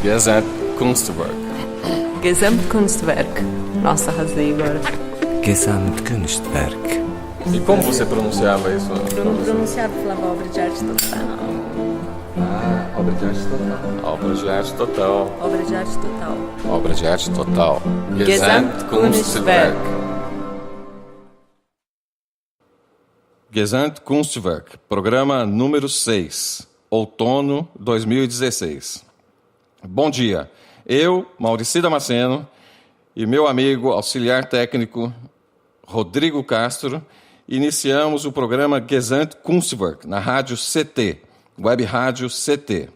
Gesamtkunstwerk. Gesamtkunstwerk. Nossa, arrasei agora. Gesamtkunstwerk. E como você pronunciava isso? Eu não pronunciava, falava obra de arte total. Obra de arte total. Obra de arte total. Obra de arte total. Obra de arte total. Gesamtkunstwerk. Gesamtkunstwerk, programa número 6, outono 2016. Bom dia, eu, Mauricio Damasceno, e meu amigo auxiliar técnico, Rodrigo Castro, iniciamos o programa Gesamtkunstwerk na rádio CT, web rádio CT.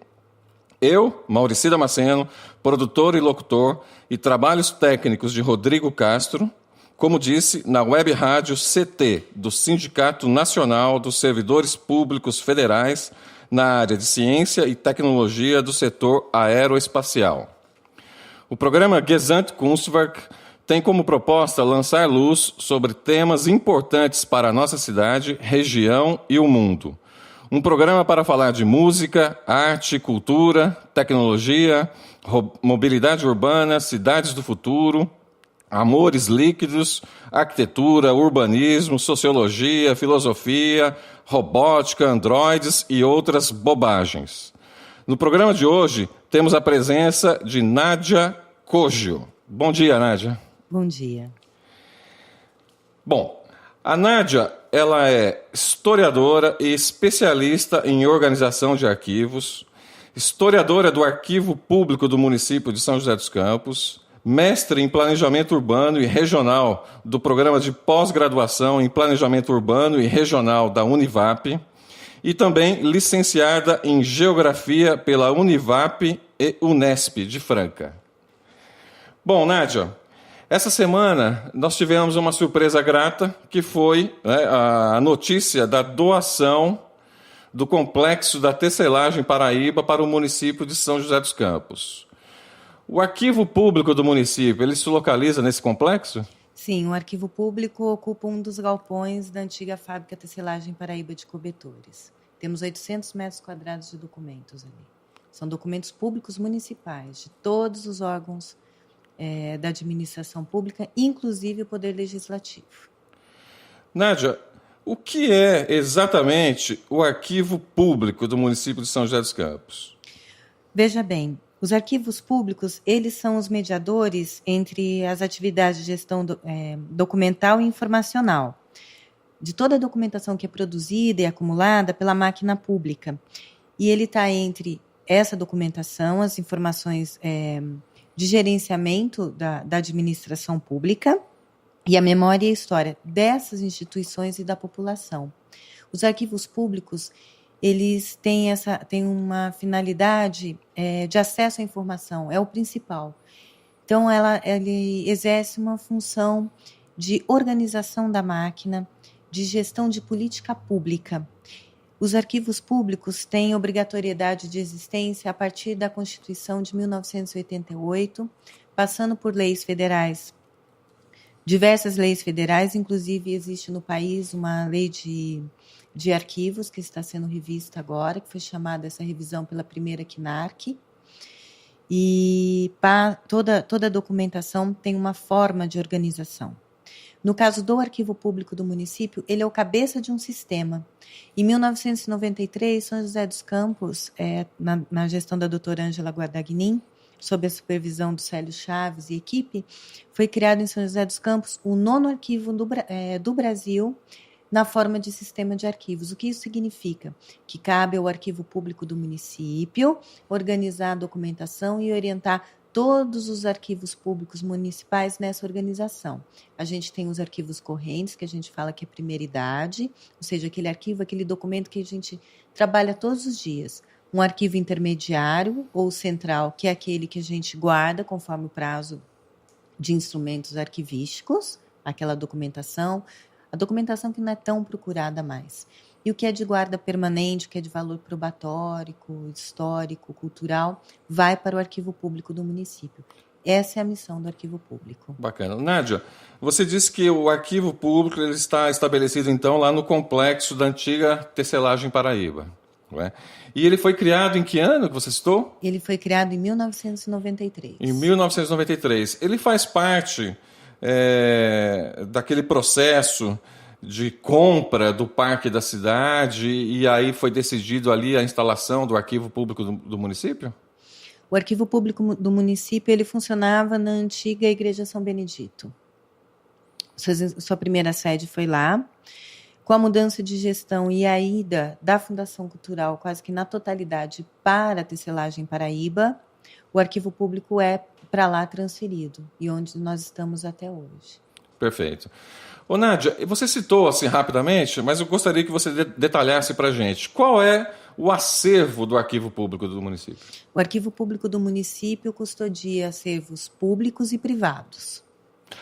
Eu, Mauricio Damasceno, produtor e locutor, e trabalhos técnicos de Rodrigo Castro, como disse, na web rádio CT, do Sindicato Nacional dos Servidores Públicos Federais, na área de ciência e tecnologia do setor aeroespacial. O programa Gesamtkunstwerk tem como proposta lançar luz sobre temas importantes para a nossa cidade, região e o mundo. Um programa para falar de música, arte, cultura, tecnologia, mobilidade urbana, cidades do futuro, amores líquidos, arquitetura, urbanismo, sociologia, filosofia, robótica, androides e outras bobagens. No programa de hoje, temos a presença de Nádia Coggio. Bom dia, Nádia. Bom dia. Bom, a Nádia, ela é historiadora e especialista em organização de arquivos, historiadora do Arquivo Público do município de São José dos Campos, mestre em Planejamento Urbano e Regional do Programa de Pós-Graduação em Planejamento Urbano e Regional da Univap e também licenciada em Geografia pela Univap e Unesp de Franca. Bom, Nádia, essa semana nós tivemos uma surpresa grata, que foi a notícia da doação do Complexo da Tecelagem Paraíba para o município de São José dos Campos. O arquivo público do município, ele se localiza nesse complexo? Sim, o arquivo público ocupa um dos galpões da antiga fábrica Tecelagem Paraíba de Cobertores. Temos 800 metros quadrados de documentos ali. São documentos públicos municipais, de todos os órgãos da administração pública, inclusive o Poder Legislativo. Nádia, o que é exatamente o arquivo público do município de São José dos Campos? Veja bem, os arquivos públicos, eles são os mediadores entre as atividades de gestão documental e informacional, de toda a documentação que é produzida e acumulada pela máquina pública. E ele está entre essa documentação, as informações de gerenciamento da administração pública e a memória e a história dessas instituições e da população. Os arquivos públicos, eles têm uma finalidade de acesso à informação, é o principal. Então, ele exerce uma função de organização da máquina, de gestão de política pública. Os arquivos públicos têm obrigatoriedade de existência a partir da Constituição de 1988, passando por leis federais, diversas leis federais, inclusive existe no país uma lei de arquivos que está sendo revista agora, que foi chamada essa revisão pela primeira CNARC, e toda a documentação tem uma forma de organização. No caso do Arquivo Público do município, ele é o cabeça de um sistema. Em 1993, São José dos Campos, na gestão da doutora Ângela Guadagnin, sob a supervisão do Célio Chaves e equipe, foi criado em São José dos Campos o 9º arquivo do Brasil na forma de sistema de arquivos. O que isso significa? Que cabe ao Arquivo Público do município organizar a documentação e orientar todos os arquivos públicos municipais nessa organização. A gente tem os arquivos correntes, que a gente fala que é primeira idade, ou seja, aquele arquivo, aquele documento que a gente trabalha todos os dias. Um arquivo intermediário ou central, que é aquele que a gente guarda conforme o prazo de instrumentos arquivísticos, aquela documentação, a documentação que não é tão procurada mais. E o que é de guarda permanente, o que é de valor probatório, histórico, cultural, vai para o Arquivo Público do município. Essa é a missão do Arquivo Público. Bacana. Nádia, você disse que o Arquivo Público ele está estabelecido, então, lá no complexo da antiga Tecelagem Paraíba. não é? E ele foi criado em que ano que você citou? Ele foi criado em 1993. Em 1993. Ele faz parte daquele processo de compra do parque da cidade e aí foi decidido ali a instalação do arquivo público do município? O arquivo público do município ele funcionava na antiga Igreja São Benedito. Sua primeira sede foi lá. Com a mudança de gestão e a ida da Fundação Cultural quase que na totalidade para a Tecelagem Paraíba, o arquivo público é para lá transferido e onde nós estamos até hoje. Perfeito. Ô Nádia, você citou assim rapidamente, mas eu gostaria que você detalhasse para a gente. Qual é o acervo do arquivo público do município? O arquivo público do município custodia acervos públicos e privados.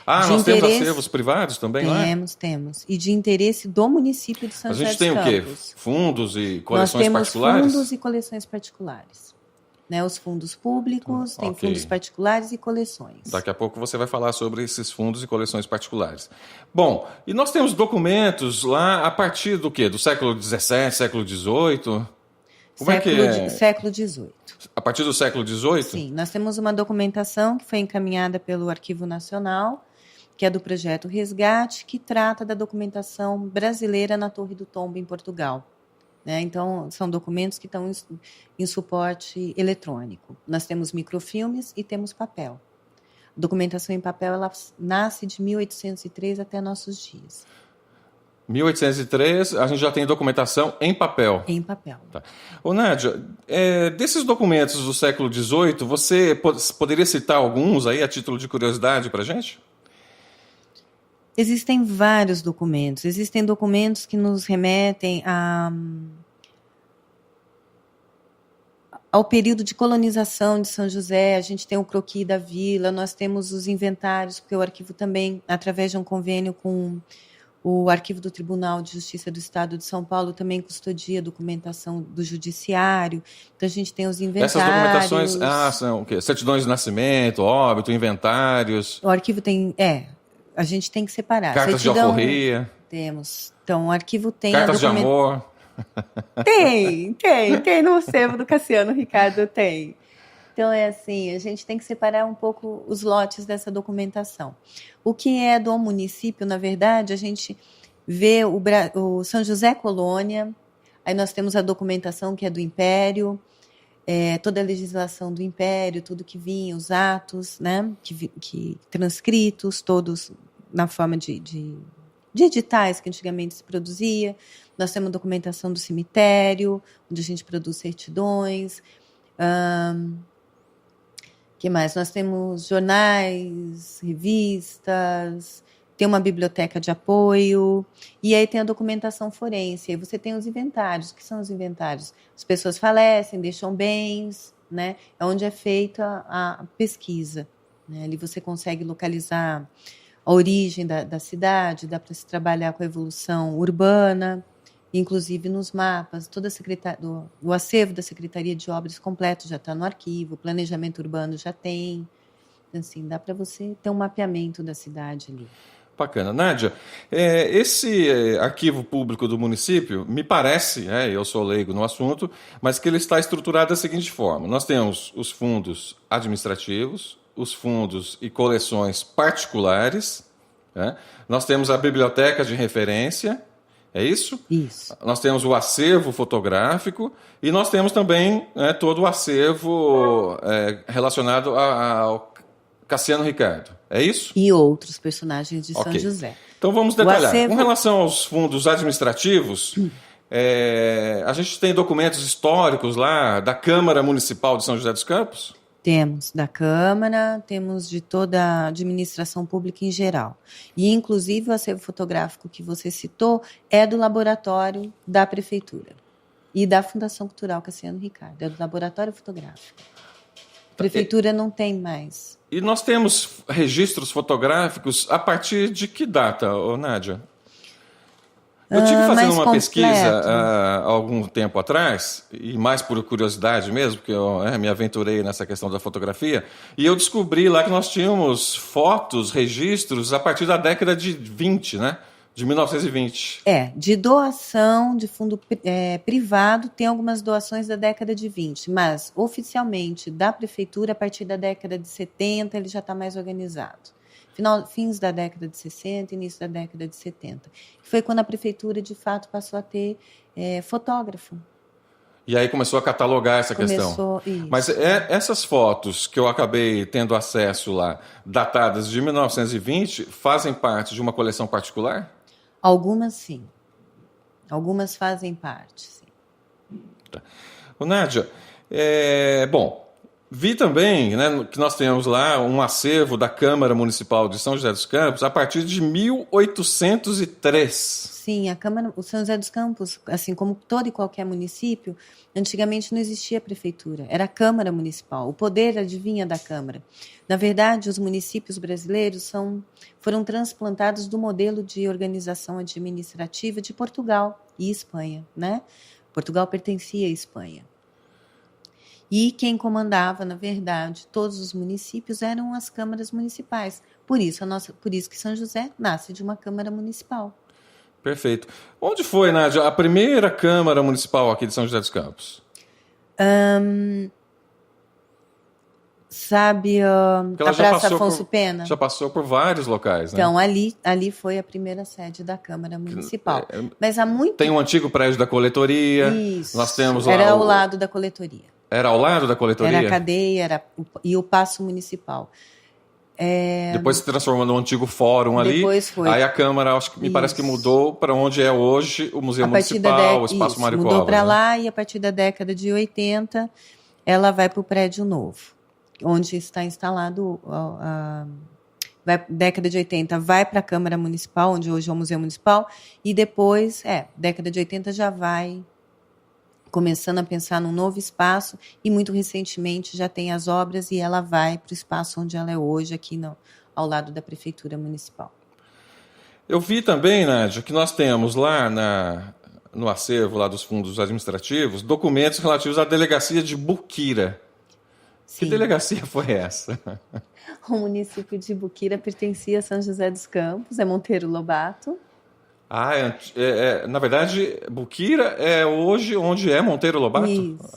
Nós temos acervos privados também lá? Temos. E de interesse do município de São José dos Campos. A gente tem o quê? Fundos e coleções particulares? Nós temos fundos e coleções particulares. Né, os fundos públicos, tem fundos particulares e coleções. Daqui a pouco você vai falar sobre esses fundos e coleções particulares. Bom, e nós temos documentos lá a partir do quê? Do século XVII, século XVIII? Como é que é? Século XVIII. A partir do século XVIII? Sim, nós temos uma documentação que foi encaminhada pelo Arquivo Nacional, que é do projeto Resgate, que trata da documentação brasileira na Torre do Tombo, em Portugal. Né? Então, são documentos que estão em suporte eletrônico. Nós temos microfilmes e temos papel. A documentação em papel ela nasce de 1803 até nossos dias. 1803, a gente já tem documentação em papel. Em papel. Tá. Ô, Nádia, desses documentos do século XVIII, você poderia citar alguns aí a título de curiosidade para a gente? Existem vários documentos. Existem documentos que nos remetem ao período de colonização de São José. A gente tem o croquis da vila, nós temos os inventários, porque o arquivo também, através de um convênio com o Arquivo do Tribunal de Justiça do Estado de São Paulo, também custodia a documentação do judiciário. Então, a gente tem os inventários. Essas documentações são o quê? Certidões de nascimento, óbito, inventários. O arquivo tem... a gente tem que separar. Cartas de alforria. Temos. Então, o arquivo tem... Cartas de amor. Tem no acervo do Cassiano Ricardo, tem. Então, a gente tem que separar um pouco os lotes dessa documentação. O que é do município, na verdade, a gente vê o São José Colônia, aí nós temos a documentação que é do Império, toda a legislação do Império, tudo que vinha, os atos, né, que transcritos, todos na forma de editais que antigamente se produzia. Nós temos documentação do cemitério, onde a gente produz certidões. Que mais? Nós temos jornais, revistas, tem uma biblioteca de apoio, e aí tem a documentação forense. Aí você tem os inventários. O que são os inventários? As pessoas falecem, deixam bens, né? É onde é feita a pesquisa. Né? Ali você consegue localizar a origem da cidade, dá para se trabalhar com a evolução urbana, inclusive nos mapas, o acervo da Secretaria de Obras completo já está no arquivo, o planejamento urbano já tem, assim, dá para você ter um mapeamento da cidade ali. Bacana. Nádia, esse arquivo público do município, me parece, eu sou leigo no assunto, mas que ele está estruturado da seguinte forma: nós temos os fundos administrativos, os fundos e coleções particulares, né? Nós temos a biblioteca de referência. É isso? Isso. Nós temos o acervo fotográfico e nós temos também todo o acervo relacionado ao Cassiano Ricardo. É isso? E outros personagens de São José. Então vamos detalhar. Com relação aos fundos administrativos, a gente tem documentos históricos lá da Câmara Municipal de São José dos Campos? Temos da Câmara, temos de toda a administração pública em geral. E, inclusive, o acervo fotográfico que você citou é do laboratório da Prefeitura e da Fundação Cultural Cassiano Ricardo, é do laboratório fotográfico. A Prefeitura não tem mais. E nós temos registros fotográficos a partir de que data, Nádia? Eu tive fazendo uma pesquisa há algum tempo atrás, e mais por curiosidade mesmo, porque eu me aventurei nessa questão da fotografia, e eu descobri lá que nós tínhamos fotos, registros a partir da década de 20, né? De 1920. De doação de fundo privado, tem algumas doações da década de 20, mas oficialmente da prefeitura, a partir da década de 70, ele já está mais organizado. Fins da década de 60, início da década de 70. Foi quando a prefeitura, de fato, passou a ter fotógrafo. E aí começou a catalogar essa questão. Isso. Mas essas fotos que eu acabei tendo acesso lá, datadas de 1920, fazem parte de uma coleção particular? Algumas, sim. Algumas fazem parte, sim. Tá. Nádia, bom, vi também, né, que nós temos lá um acervo da Câmara Municipal de São José dos Campos a partir de 1803. Sim, o São José dos Campos, assim como todo e qualquer município, antigamente não existia prefeitura, era a Câmara Municipal, o poder advinha da Câmara. Na verdade, os municípios brasileiros foram transplantados do modelo de organização administrativa de Portugal e Espanha, né? Portugal pertencia à Espanha. E quem comandava, na verdade, todos os municípios eram as câmaras municipais. Por isso que São José nasce de uma Câmara Municipal. Perfeito. Onde foi, Nádia, a primeira Câmara Municipal aqui de São José dos Campos? Sabe a Praça Afonso Pena? Já passou por vários locais, né? Então, ali foi a primeira sede da Câmara Municipal. Mas há muito... Tem um antigo prédio da coletoria. Isso. Nós temos lá era ao lado da coletoria. Era ao lado da coletoria? Era a cadeia e o Paço Municipal. Depois se transformou no antigo fórum ali. Depois foi. Aí a Câmara, acho que me parece que mudou para onde é hoje o Museu Municipal, o Espaço Mário Covas. Mudou para lá e a partir da década de 80 ela vai para o prédio novo, onde está instalado. Década de 80 vai para a Câmara Municipal, onde hoje é o Museu Municipal, e depois, década de 80 já vai começando a pensar num novo espaço, e muito recentemente já tem as obras e ela vai para o espaço onde ela é hoje, aqui ao lado da Prefeitura Municipal. Eu vi também, Nádia, que nós temos lá no acervo lá dos fundos administrativos documentos relativos à delegacia de Buquira. Sim. Que delegacia foi essa? O município de Buquira pertencia a São José dos Campos, é Monteiro Lobato. Na verdade, Buquira é hoje onde é Monteiro Lobato? Isso.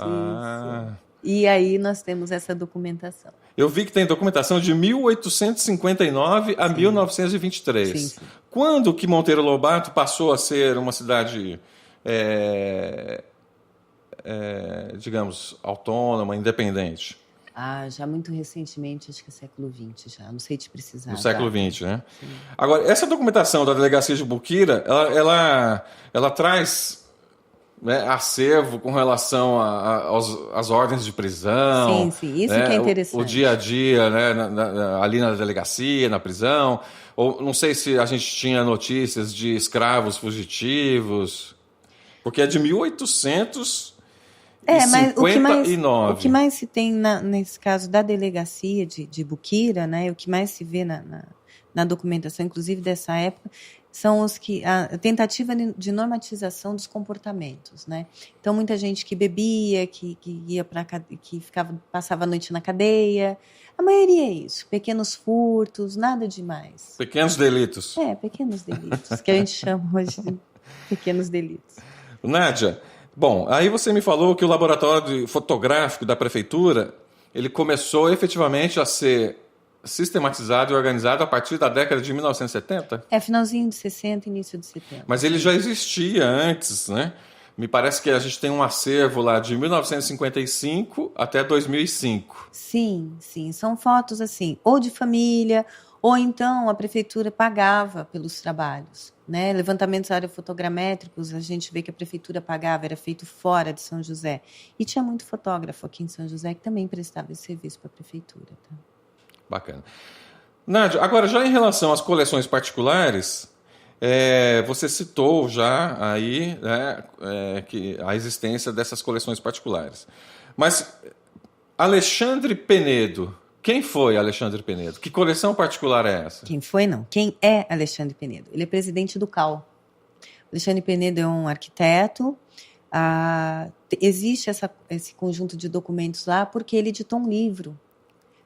E aí nós temos essa documentação. Eu vi que tem documentação de 1859 a 1923. Sim. Quando que Monteiro Lobato passou a ser uma cidade, digamos, autônoma, independente? Já muito recentemente, acho que é século XX já, não sei te precisar. No século XX, né? Sim. Agora, essa documentação da delegacia de Buquira, ela traz, né, acervo com relação às ordens de prisão. Sim, isso que é interessante. O dia a dia, né, ali na delegacia, na prisão. Ou não sei se a gente tinha notícias de escravos fugitivos, porque é de 1859. Mas o que mais se tem nesse caso da delegacia de Buquira, né, o que mais se vê na documentação, inclusive dessa época, são a tentativa de normatização dos comportamentos, né? Então, muita gente que bebia, que ia passava a noite na cadeia, a maioria é isso, pequenos furtos, nada demais. Pequenos delitos. Pequenos delitos, que a gente chama hoje de pequenos delitos. Nádia, bom, aí você me falou que o laboratório fotográfico da prefeitura, ele começou efetivamente a ser sistematizado e organizado a partir da década de 1970? Finalzinho de 60, início de 70. Mas ele já existia antes, né? Me parece que a gente tem um acervo lá de 1955 até 2005. Sim, são fotos assim, ou de família, ou então a prefeitura pagava pelos trabalhos, né? Levantamentos aerofotogramétricos, a gente vê que a prefeitura pagava, era feito fora de São José. E tinha muito fotógrafo aqui em São José que também prestava esse serviço para a prefeitura. Tá? Bacana. Nádia, agora já em relação às coleções particulares, você citou já aí, né, que a existência dessas coleções particulares. Mas Alexandre Penedo, quem foi Alexandre Penedo? Que coleção particular é essa? Quem foi, não. Quem é Alexandre Penedo? Ele é presidente do CAL. Alexandre Penedo é um arquiteto. Existe esse conjunto de documentos lá porque ele editou um livro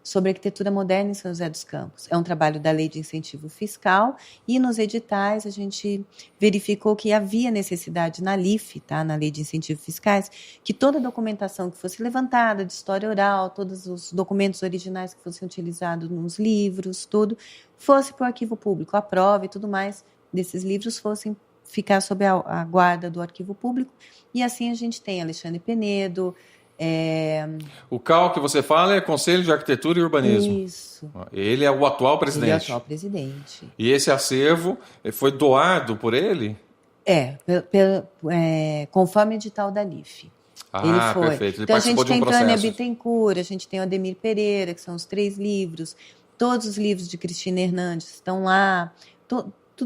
sobre arquitetura moderna em São José dos Campos. É um trabalho da Lei de Incentivo Fiscal e nos editais a gente verificou que havia necessidade na LIF, tá, na Lei de Incentivos Fiscais, que toda a documentação que fosse levantada de história oral, todos os documentos originais que fossem utilizados nos livros, tudo, fosse para o arquivo público, a prova e tudo mais desses livros fossem ficar sob a guarda do arquivo público. E assim a gente tem Alexandre Penedo. O CAU que você fala é Conselho de Arquitetura e Urbanismo. Isso. Ele é o atual presidente. Ele é o atual presidente. E esse acervo foi doado por ele? Conforme o edital da LIF. Ele foi. Perfeito. Ele então a gente tem Tânia processo. Bittencourt, a gente tem o Ademir Pereira, que são os 3 livros. Todos os livros de Cristina Hernandes estão lá.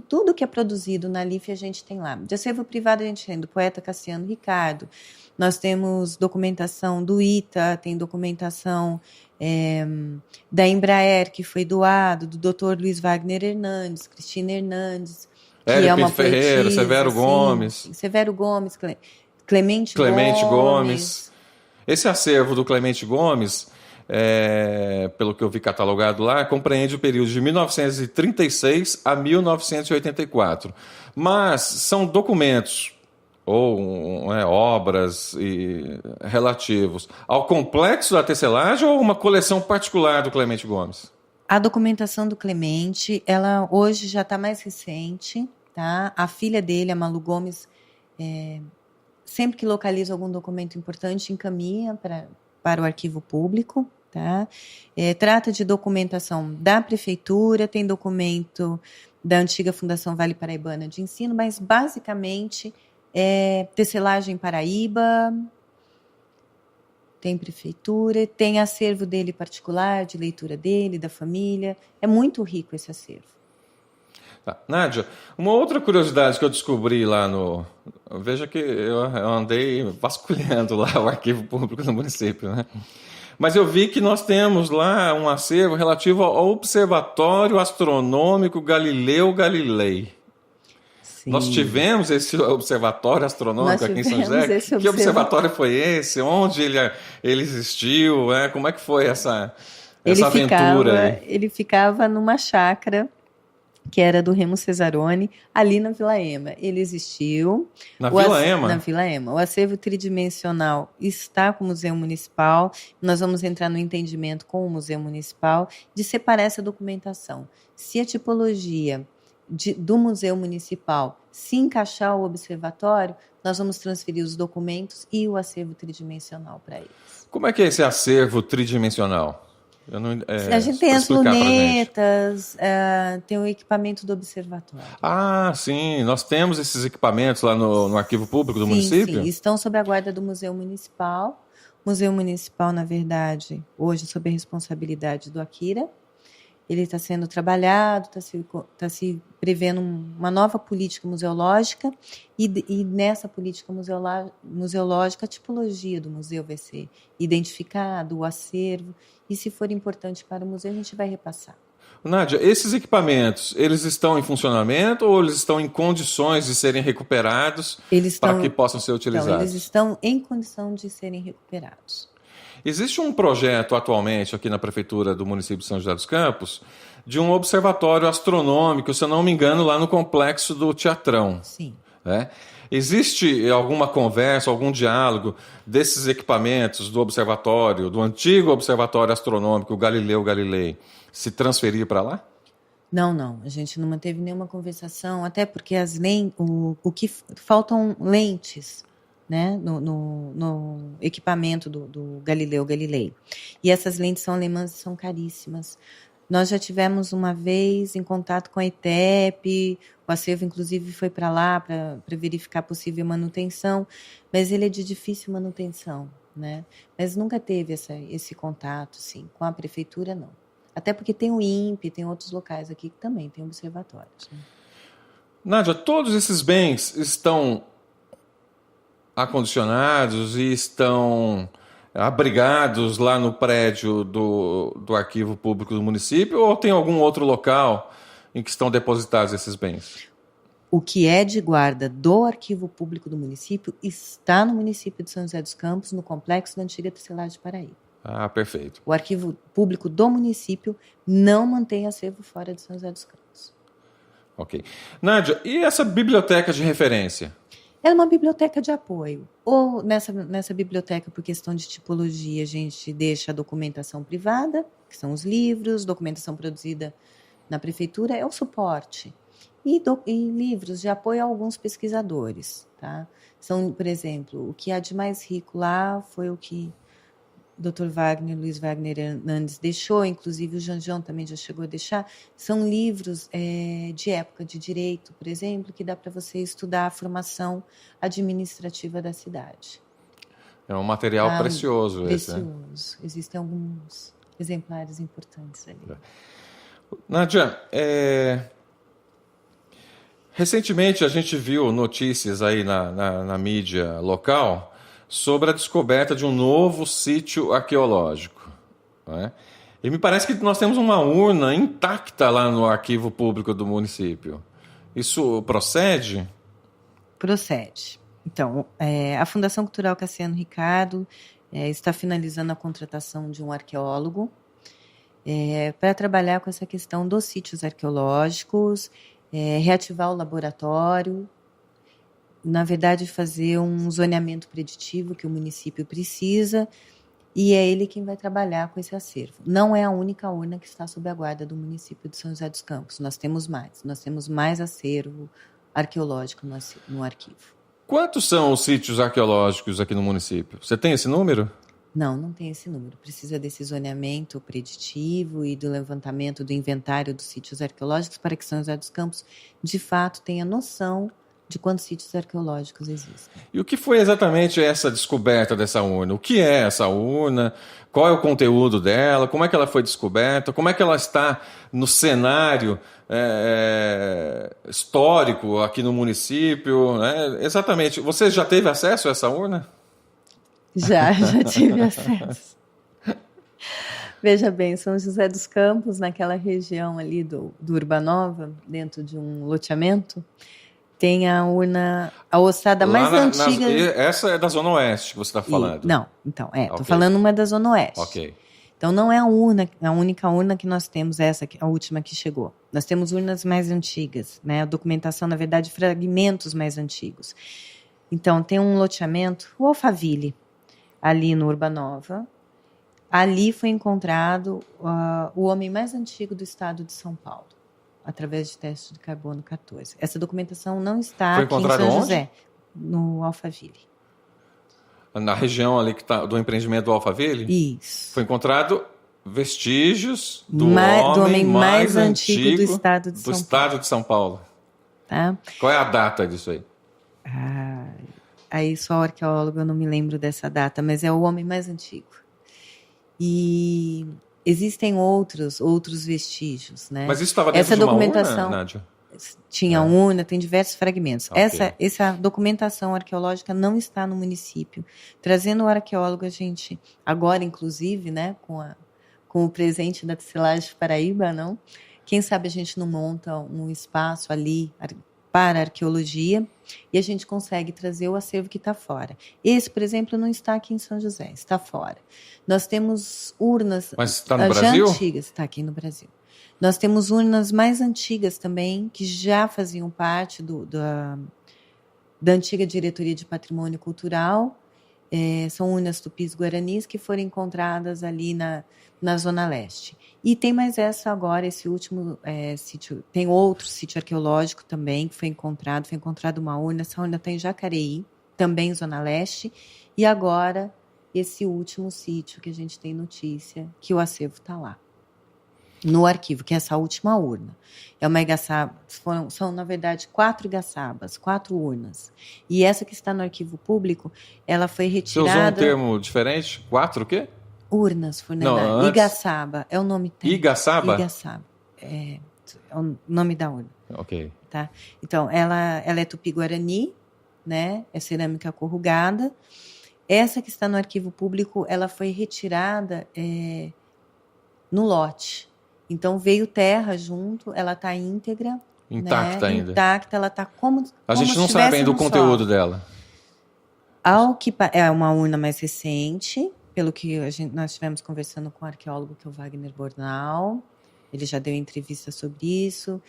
Tudo que é produzido na LIF a gente tem lá. De acervo privado a gente tem do poeta Cassiano Ricardo. Nós temos documentação do ITA, tem documentação da Embraer, que foi doado, do Dr. Luiz Wagner Hernandes, Cristina Hernandes, que é uma Ferreira, poetisa, Severo Gomes. Severo Gomes, Clemente Gomes. Esse acervo do Clemente Gomes, pelo que eu vi catalogado lá, compreende o período de 1936 a 1984. Mas são documentos ou obras relativos ao complexo da tecelagem ou uma coleção particular do Clemente Gomes? A documentação do Clemente, ela hoje já está mais recente, tá? A filha dele, a Malu Gomes, sempre que localiza algum documento importante, encaminha para o arquivo público, tá? Trata de documentação da prefeitura, tem documento da antiga Fundação Vale Paraibana de Ensino, mas basicamente tecelagem Paraíba, tem prefeitura, tem acervo dele particular, de leitura dele, da família. É muito rico esse acervo. Tá. Nádia, uma outra curiosidade que eu descobri lá no... Veja que eu andei vasculhando lá o arquivo público do município, né? Mas eu vi que nós temos lá um acervo relativo ao Observatório Astronômico Galileu Galilei. Sim. Nós tivemos esse observatório astronômico aqui em São José. Que observatório foi esse? Onde ele existiu? Como é que foi essa aventura? Ele ficava numa chácara que era do Remo Cesaroni, ali na Vila Ema. Ele existiu. Na Vila Ema? Na Vila Ema. O acervo tridimensional está com o Museu Municipal. Nós vamos entrar no entendimento com o Museu Municipal de separar essa documentação. Se a tipologia do Museu Municipal se encaixar ao observatório, nós vamos transferir os documentos e o acervo tridimensional para eles. Como é que é esse acervo tridimensional? A gente tem as lunetas, tem o equipamento do observatório. Sim, nós temos esses equipamentos lá no arquivo público do município? Sim, estão sob a guarda do Museu Municipal. O Museu Municipal, na verdade, hoje sob a responsabilidade do Akira. Ele está sendo trabalhado, está se prevendo uma nova política museológica e nessa política museológica a tipologia do museu vai ser identificada, o acervo, e se for importante para o museu a gente vai repassar. Nádia, esses equipamentos, eles estão em funcionamento ou eles estão em condições de serem recuperados para que possam ser utilizados? Então, eles estão em condição de serem recuperados. Existe um projeto atualmente aqui na Prefeitura do município de São José dos Campos de um observatório astronômico, se eu não me engano, lá no complexo do Teatrão. Sim. Existe alguma conversa, algum diálogo desses equipamentos do observatório, do antigo observatório astronômico Galileu Galilei, se transferir para lá? Não. A gente não manteve nenhuma conversação, até porque o que faltam lentes, né, no equipamento do Galileu Galilei. E essas lentes são alemãs e são caríssimas. Nós já tivemos uma vez em contato com a ETEP, o acervo inclusive foi para lá para verificar a possível manutenção, mas ele é de difícil manutenção, né? Mas nunca teve esse contato, sim, com a prefeitura, não. Até porque tem o INPE, tem outros locais aqui que também tem observatórios. Né? Nádia, todos esses bens estão acondicionados e estão abrigados lá no prédio do arquivo público do município ou tem algum outro local em que estão depositados esses bens? O que é de guarda do arquivo público do município está no município de São José dos Campos, no complexo da antiga tecelagem de Paraíba. Ah, perfeito. O arquivo público do município não mantém acervo fora de São José dos Campos. Ok. Nádia, e essa biblioteca de referência? É uma biblioteca de apoio. Ou nessa biblioteca, por questão de tipologia, a gente deixa a documentação privada, que são os livros, documentação produzida na prefeitura, é o suporte. E livros de apoio a alguns pesquisadores. Tá? São, por exemplo, o que há de mais rico lá foi o que o Dr. Luiz Wagner Hernandes deixou, inclusive o Janjão também já chegou a deixar, são livros de época de direito, por exemplo, que dá para você estudar a formação administrativa da cidade. É um material precioso esse, né? Precioso. Existem alguns exemplares importantes ali. Nádia, recentemente a gente viu notícias aí na mídia local sobre a descoberta de um novo sítio arqueológico, né? E me parece que nós temos uma urna intacta lá no arquivo público do município. Isso procede? Procede. Então, a Fundação Cultural Cassiano Ricardo está finalizando a contratação de um arqueólogo para trabalhar com essa questão dos sítios arqueológicos, reativar o laboratório, na verdade, fazer um zoneamento preditivo que o município precisa, e é ele quem vai trabalhar com esse acervo. Não é a única urna que está sob a guarda do município de São José dos Campos. Nós temos mais acervo arqueológico no arquivo. Quantos são os sítios arqueológicos aqui no município? Você tem esse número? Não tem esse número. Precisa desse zoneamento preditivo e do levantamento do inventário dos sítios arqueológicos para que São José dos Campos, de fato, tenha noção de quantos sítios arqueológicos existem. E o que foi exatamente essa descoberta dessa urna? O que é essa urna? Qual é o conteúdo dela? Como é que ela foi descoberta? Como é que ela está no cenário histórico aqui no município, né? Exatamente. Você já teve acesso a essa urna? Já tive acesso. Veja bem, São José dos Campos, naquela região ali do Urbanova, dentro de um loteamento, tem a urna, a ossada mais antiga. Essa é da Zona Oeste que você está falando? Não, então, estou falando uma da Zona Oeste. Ok. Então, não é a única urna que nós temos, a última que chegou. Nós temos urnas mais antigas, né? A documentação, na verdade, fragmentos mais antigos. Então, tem um loteamento, o Alphaville, ali no Urbanova. Ali foi encontrado o homem mais antigo do estado de São Paulo, através de teste de carbono 14. Essa documentação não está aqui em São José, no Alphaville. Na região ali que tá, do empreendimento do Alphaville? Isso. Foi encontrado vestígios do homem mais antigo do estado de São Paulo. Tá? Qual é a data disso aí? Aí só arqueólogo, eu não me lembro dessa data, mas é o homem mais antigo. E existem outros vestígios, né? Mas isso estava dentro de uma urna, Nádia? Tinha urna, tem diversos fragmentos. Okay. Essa documentação arqueológica não está no município. Trazendo o arqueólogo, a gente, agora inclusive, né, com o presente da Tecelagem Paraíba, não? Quem sabe a gente não monta um espaço ali para a arqueologia e a gente consegue trazer o acervo que está fora. Esse, por exemplo, não está aqui em São José, está fora. Nós temos urnas está no Brasil? Antigas, está aqui no Brasil. Nós temos urnas mais antigas também, que já faziam parte da antiga Diretoria de Patrimônio Cultural. São urnas tupis-guaranis que foram encontradas ali na Zona Leste. E tem mais essa agora, esse último sítio. Tem outro sítio arqueológico também que foi encontrado uma urna. Essa urna está em Jacareí, também Zona Leste. E agora, esse último sítio que a gente tem notícia, que o acervo está lá, no arquivo, que é essa última urna. É uma igaçaba, são, na verdade, 4 igaçabas, 4 urnas. E essa que está no arquivo público, ela foi retirada... Você usou um termo diferente? 4 o quê? Urnas, Furnandar. Igaçaba, é o nome técnico. Igaçaba? Igaçaba, é o nome da urna. Ok. Tá? Então, ela é tupi-guarani, né? É cerâmica corrugada. Essa que está no arquivo público, ela foi retirada no lote. Então, veio terra junto, ela está íntegra. Intacta, né? Ainda. Intacta, ela está como a gente não sabe ainda o conteúdo dela. É uma urna mais recente, pelo que nós estivemos conversando com o arqueólogo, que é o Wagner Bornal, ele já deu entrevista sobre isso,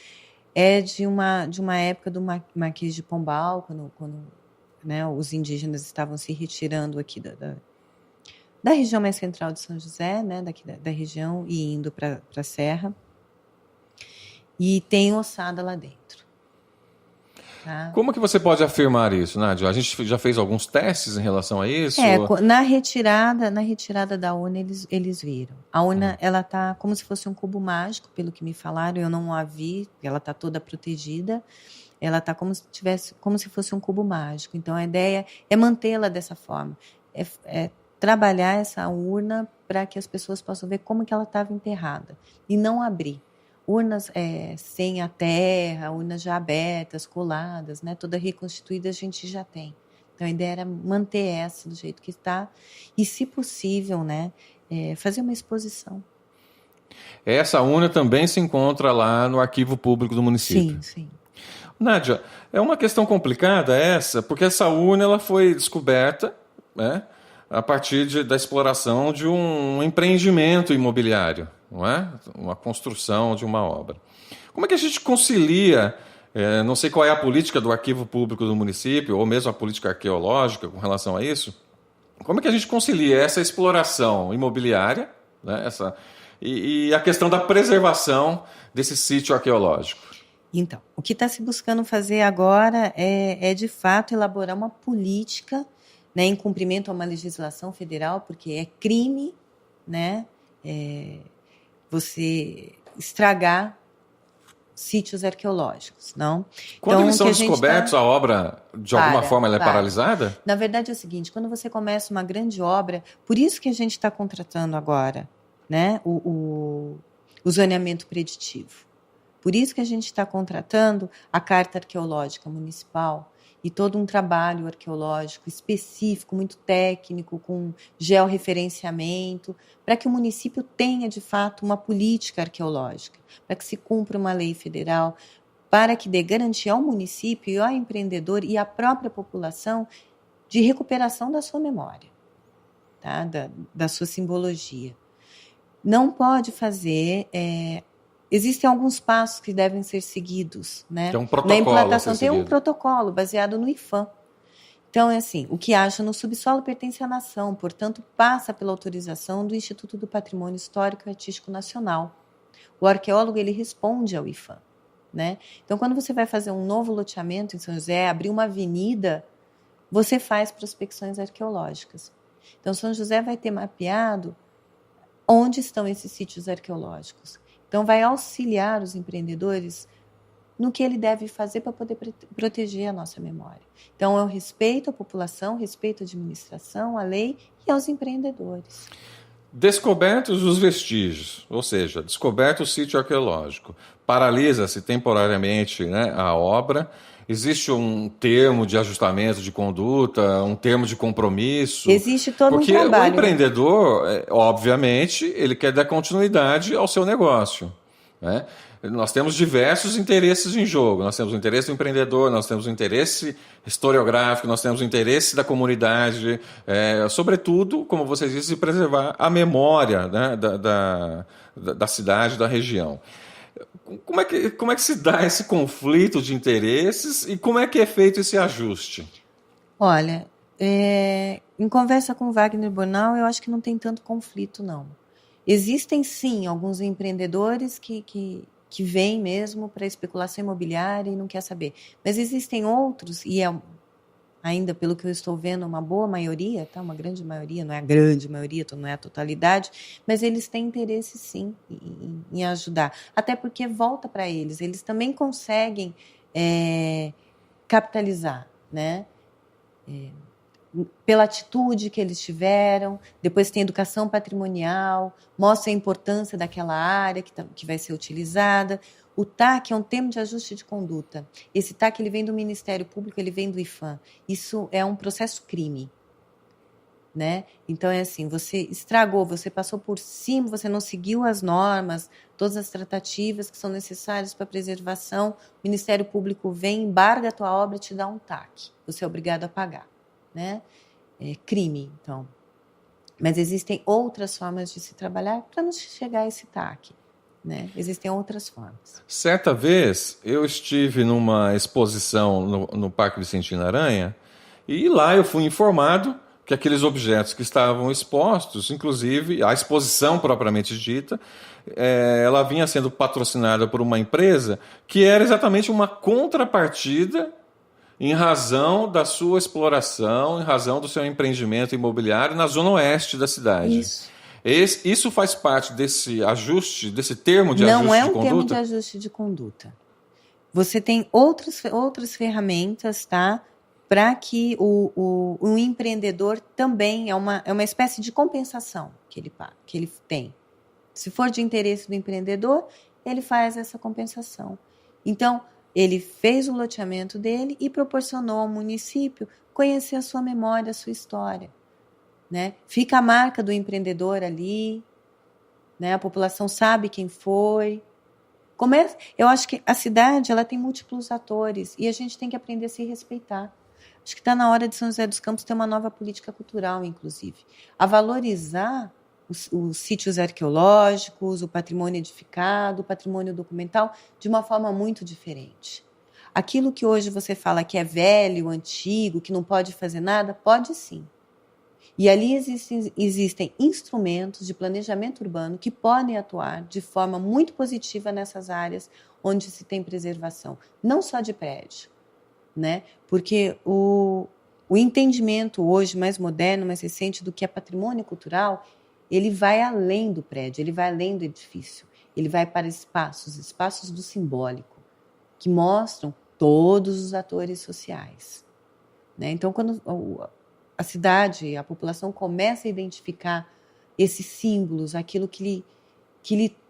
é de uma época do Marquês de Pombal, quando né, os indígenas estavam se retirando aqui da região mais central de São José, né, daqui da região, e indo para a Serra. E tem ossada lá dentro. Tá? Como que você pode afirmar isso, Nádia? A gente já fez alguns testes em relação a isso? Na retirada da urna, eles viram. A urna, ela tá como se fosse um cubo mágico, pelo que me falaram, eu não a vi, ela tá toda protegida. Ela tá como se fosse um cubo mágico. Então, a ideia é mantê-la dessa forma. É trabalhar essa urna para que as pessoas possam ver como que ela estava enterrada. E não abrir. Urnas sem a terra, urnas já abertas, coladas, né? Toda reconstituída a gente já tem. Então, a ideia era manter essa do jeito que está e, se possível, né, fazer uma exposição. Essa urna também se encontra lá no arquivo público do município. Sim. Nádia, é uma questão complicada essa, porque essa urna ela foi descoberta, né, a partir da exploração de um empreendimento imobiliário, não é? Uma construção de uma obra. Como é que a gente concilia, não sei qual é a política do arquivo público do município, ou mesmo a política arqueológica com relação a isso, como é que a gente concilia essa exploração imobiliária, né, e a questão da preservação desse sítio arqueológico? Então, o que está se buscando fazer agora é de fato, elaborar uma política, né, em cumprimento a uma legislação federal, porque é crime, né, você estragar sítios arqueológicos, não? Quando eles são descobertos, a obra, de alguma forma, ela é paralisada? Na verdade, é o seguinte, quando você começa uma grande obra, por isso que a gente está contratando agora, né, o zoneamento preditivo. Por isso que a gente está contratando a Carta Arqueológica Municipal e todo um trabalho arqueológico específico, muito técnico, com georreferenciamento, para que o município tenha, de fato, uma política arqueológica, para que se cumpra uma lei federal, para que dê garantia ao município e ao empreendedor e à própria população de recuperação da sua memória, tá? da sua simbologia. Não pode fazer... Existem alguns passos que devem ser seguidos, né? Tem um protocolo. Na implantação tem um protocolo baseado no IFAM. Então, é assim, o que acha no subsolo pertence à nação, portanto, passa pela autorização do Instituto do Patrimônio Histórico e Artístico Nacional. O arqueólogo, ele responde ao IFAM, né? Então, quando você vai fazer um novo loteamento em São José, abrir uma avenida, você faz prospecções arqueológicas. Então, São José vai ter mapeado onde estão esses sítios arqueológicos. Então, vai auxiliar os empreendedores no que ele deve fazer para poder proteger a nossa memória. Então, é o respeito à população, respeito à administração, à lei e aos empreendedores. Descobertos os vestígios, ou seja, descoberto o sítio arqueológico, paralisa-se temporariamente, né, a obra. Existe um termo de ajustamento de conduta, um termo de compromisso? Existe todo um trabalho. Porque o empreendedor, obviamente, ele quer dar continuidade ao seu negócio, né? Nós temos diversos interesses em jogo. Nós temos o interesse do empreendedor, nós temos o interesse historiográfico, nós temos o interesse da comunidade, sobretudo, como vocês dizem, de preservar a memória, né, da cidade, da região. Como é que se dá esse conflito de interesses e como é que é feito esse ajuste? Olha, em conversa com o Wagner Bornal, eu acho que não tem tanto conflito, não. Existem, sim, alguns empreendedores que vêm mesmo para especulação imobiliária e não quer saber. Mas existem outros, e ainda pelo que eu estou vendo, uma boa maioria, tá? Uma grande maioria, não é a grande maioria, não é a totalidade, mas eles têm interesse, sim, em ajudar. Até porque volta para eles, eles também conseguem capitalizar, né? Pela atitude que eles tiveram, depois tem educação patrimonial, mostra a importância daquela área que vai ser utilizada. O TAC é um termo de ajuste de conduta. Esse TAC ele vem do Ministério Público, ele vem do IFAM. Isso é um processo crime, né? Então é assim, você estragou, você passou por cima, você não seguiu as normas, todas as tratativas que são necessárias para a preservação, o Ministério Público vem, embarga a tua obra e te dá um TAC. Você é obrigado a pagar, né? É crime, então. Mas existem outras formas de se trabalhar para não chegar a esse TAC, né? Existem outras formas. Certa vez, eu estive numa exposição no Parque Vicentina Aranha e lá eu fui informado que aqueles objetos que estavam expostos, inclusive a exposição propriamente dita, ela vinha sendo patrocinada por uma empresa que era exatamente uma contrapartida em razão da sua exploração, em razão do seu empreendimento imobiliário na zona oeste da cidade. Isso faz parte desse ajuste, desse termo de ajuste de conduta? Não é um termo de ajuste de conduta. Você tem outras ferramentas, tá? Para que o empreendedor também é uma espécie de compensação que ele tem. Se for de interesse do empreendedor, ele faz essa compensação. Então, ele fez o loteamento dele e proporcionou ao município conhecer a sua memória, a sua história, né? Fica a marca do empreendedor ali, né? A população sabe quem foi. Eu acho que a cidade ela tem múltiplos atores e a gente tem que aprender a se respeitar. Acho que está na hora de São José dos Campos ter uma nova política cultural, inclusive, a valorizar os sítios arqueológicos, o patrimônio edificado, o patrimônio documental, de uma forma muito diferente. Aquilo que hoje você fala que é velho, antigo, que não pode fazer nada, pode sim. E ali existem instrumentos de planejamento urbano que podem atuar de forma muito positiva nessas áreas onde se tem preservação, não só de prédio, né? Porque o entendimento hoje mais moderno, mais recente do que é patrimônio cultural, ele vai além do prédio, ele vai além do edifício, ele vai para espaços do simbólico, que mostram todos os atores sociais, né? Então, quando a cidade, a população começa a identificar esses símbolos, aquilo que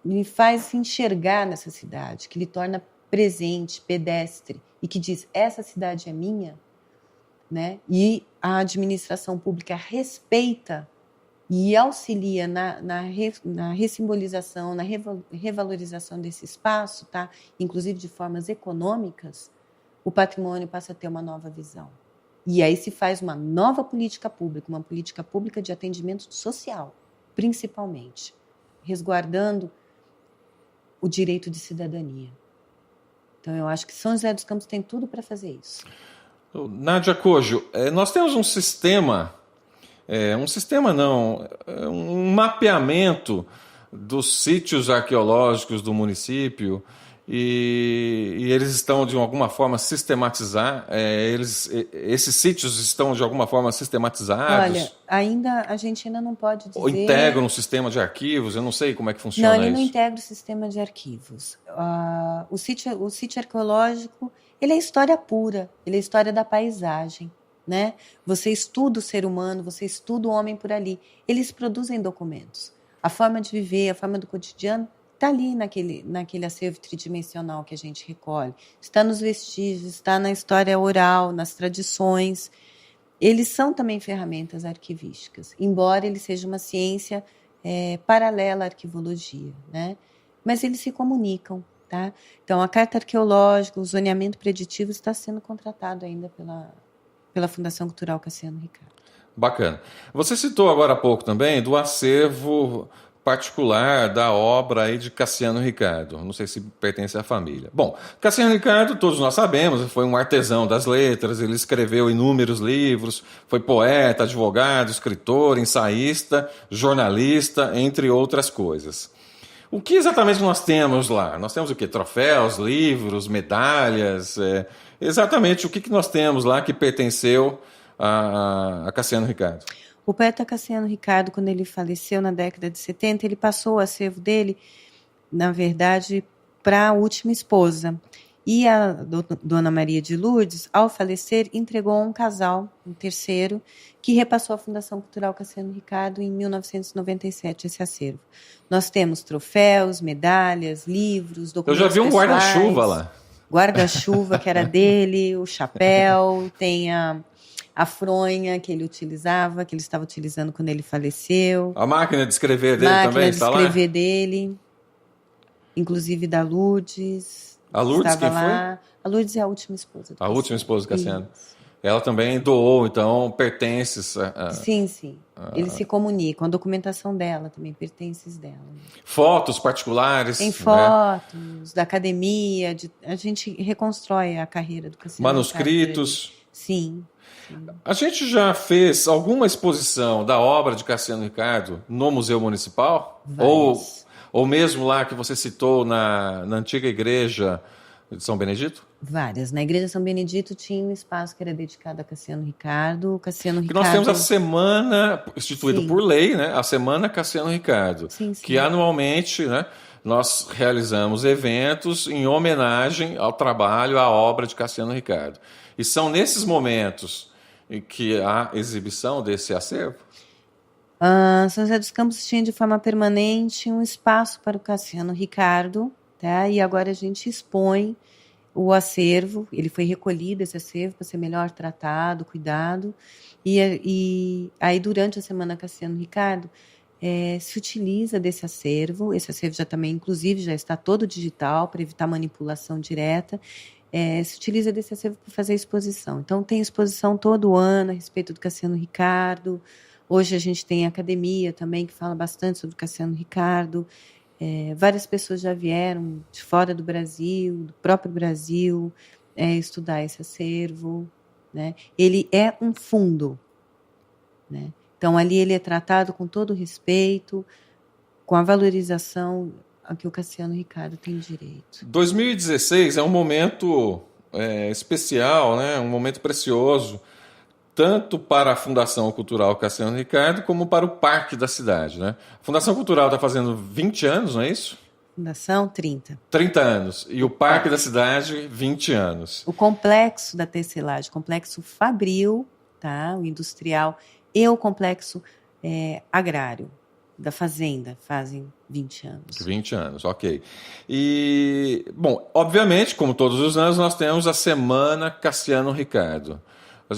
lhe faz se enxergar nessa cidade, que lhe torna presente, pedestre, e que diz, essa cidade é minha, né? E a administração pública respeita e auxilia na ressimbolização, na revalorização desse espaço, tá? Inclusive de formas econômicas, o patrimônio passa a ter uma nova visão. E aí se faz uma nova política pública, uma política pública de atendimento social, principalmente, resguardando o direito de cidadania. Então, eu acho que São José dos Campos tem tudo para fazer isso. Nádia Cojo, nós temos um mapeamento dos sítios arqueológicos do município e eles estão de alguma forma esses sítios estão de alguma forma sistematizados? Olha, a gente ainda não pode dizer... Ou integram um sistema de arquivos? Eu não sei como é que funciona isso. Não, ele não integra o sistema de arquivos. O sítio arqueológico, ele é história pura, ele é história da paisagem, né? Você estuda o ser humano, você estuda o homem por ali. Eles produzem documentos. A forma de viver, a forma do cotidiano está ali naquele acervo tridimensional que a gente recolhe. Está nos vestígios, está na história oral, nas tradições. Eles são também ferramentas arquivísticas, embora ele seja uma ciência paralela à arquivologia, né? Mas eles se comunicam, tá? Então, a carta arqueológica, o zoneamento preditivo está sendo contratado ainda pela Fundação Cultural Cassiano Ricardo. Bacana. Você citou agora há pouco também do acervo particular da obra aí de Cassiano Ricardo. Não sei se pertence à família. Bom, Cassiano Ricardo, todos nós sabemos, foi um artesão das letras, ele escreveu inúmeros livros, foi poeta, advogado, escritor, ensaísta, jornalista, entre outras coisas. O que exatamente nós temos lá? Nós temos o quê? Troféus, livros, medalhas? Exatamente o que nós temos lá que pertenceu a Cassiano Ricardo? O poeta Cassiano Ricardo, quando ele faleceu na década de 70, ele passou o acervo dele, na verdade, para a última esposa. E a Dona Maria de Lourdes, ao falecer, entregou a um casal, um terceiro, que repassou à Fundação Cultural Cassiano Ricardo em 1997, esse acervo. Nós temos troféus, medalhas, livros, documentos Eu já vi um pessoais, guarda-chuva lá. Guarda-chuva, que era dele, o chapéu, tem a fronha que ele utilizava, que ele estava utilizando quando ele faleceu. A máquina de escrever dele também está lá? A máquina de escrever dele, inclusive da Lourdes. A Lourdes quem lá. foi? A Lourdes é a última esposa do A última esposa do Cassiano. Ela também doou, então, pertences. Sim, sim. Eles se comunicam. A documentação dela também, pertences dela. Fotos particulares. Tem né? fotos da academia, a gente reconstrói a carreira do Cassiano Manuscritos. Ricardo. Sim. A gente já fez alguma exposição da obra de Cassiano Ricardo no Museu Municipal? Ou mesmo lá que você citou na antiga igreja de São Benedito? Várias. Na Igreja São Benedito tinha um espaço que era dedicado a Cassiano Ricardo. Porque nós temos a semana, instituída por lei, né? A Semana Cassiano Ricardo. Sim. Que anualmente, né, nós realizamos eventos em homenagem ao trabalho, à obra de Cassiano Ricardo. E são nesses momentos em que há exibição desse acervo? São José dos Campos tinha de forma permanente um espaço para o Cassiano Ricardo, tá? E agora a gente expõe o acervo. Ele foi recolhido, esse acervo, para ser melhor tratado, cuidado. E aí, durante a Semana Cassiano Ricardo, se utiliza desse acervo. Esse acervo já também, inclusive, já está todo digital, para evitar manipulação direta. Se utiliza desse acervo para fazer exposição. Então, tem exposição todo ano a respeito do Cassiano Ricardo. Hoje a gente tem a academia também, que fala bastante sobre o Cassiano Ricardo. Várias pessoas já vieram de fora do Brasil, do próprio Brasil, estudar esse acervo. Né? Ele é um fundo. Né? Então, ali ele é tratado com todo o respeito, com a valorização a que o Cassiano Ricardo tem direito. 2016 é um momento especial, né? Um momento precioso, tanto para a Fundação Cultural Cassiano Ricardo, como para o Parque da Cidade. Né? A Fundação Cultural está fazendo 20 anos, não é isso? Fundação, 30. 30 anos. E o Parque da Cidade, 20 anos. O complexo da tecelagem, o complexo fabril, tá? O industrial, e o complexo agrário da fazenda fazem 20 anos. 20 anos, ok. E, bom, obviamente, como todos os anos, nós temos a Semana Cassiano Ricardo. A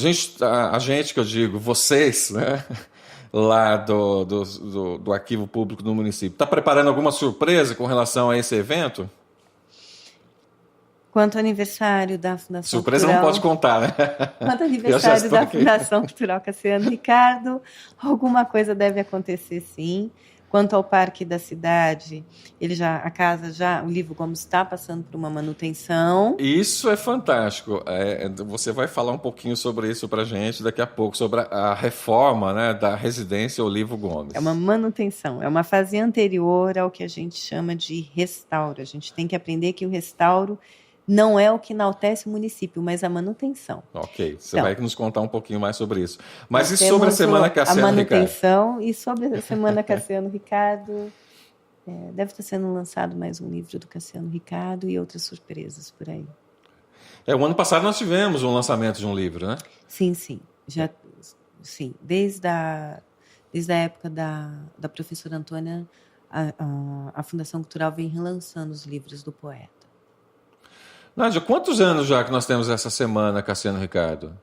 gente que eu digo, vocês, né, lá do Arquivo Público do município, está preparando alguma surpresa com relação a esse evento? Quanto ao aniversário da Fundação Surpresa Cultural, não pode contar, né? Quanto ao aniversário da Fundação Cultural Cassiano Ricardo, alguma coisa deve acontecer, sim. Quanto ao Parque da Cidade, o Livro Gomes está passando por uma manutenção. Isso é fantástico. Você vai falar um pouquinho sobre isso para a gente daqui a pouco, sobre a reforma, né, da residência Olivo Gomes. É uma manutenção, é uma fase anterior ao que a gente chama de restauro. A gente tem que aprender que o restauro não é o que enaltece o município, mas a manutenção. Ok, você vai nos contar um pouquinho mais sobre isso. Mas e sobre a Semana Cassiano Ricardo? A manutenção e sobre a Semana Cassiano Ricardo, deve estar sendo lançado mais um livro do Cassiano Ricardo e outras surpresas por aí. O ano passado nós tivemos um lançamento de um livro, né? Sim. Sim, desde a época da professora Antônia, a Fundação Cultural vem relançando os livros do poeta. Nádia, quantos anos já que nós temos essa Semana Cassiano Ricardo?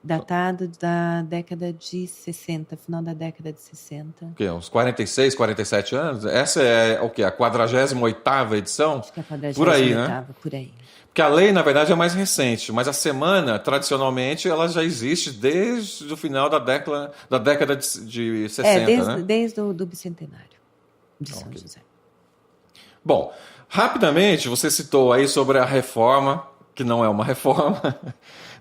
Datado da década de 60, final da década de 60. O quê? Uns 46, 47 anos? Essa é o quê? A 48ª edição? Acho que é a 48ª, por aí, né? Por aí. Porque a lei, na verdade, é mais recente, mas a semana, tradicionalmente, ela já existe desde o final da década de 60, né? Desde o bicentenário de São José. Bom, rapidamente, você citou aí sobre a reforma, que não é uma reforma,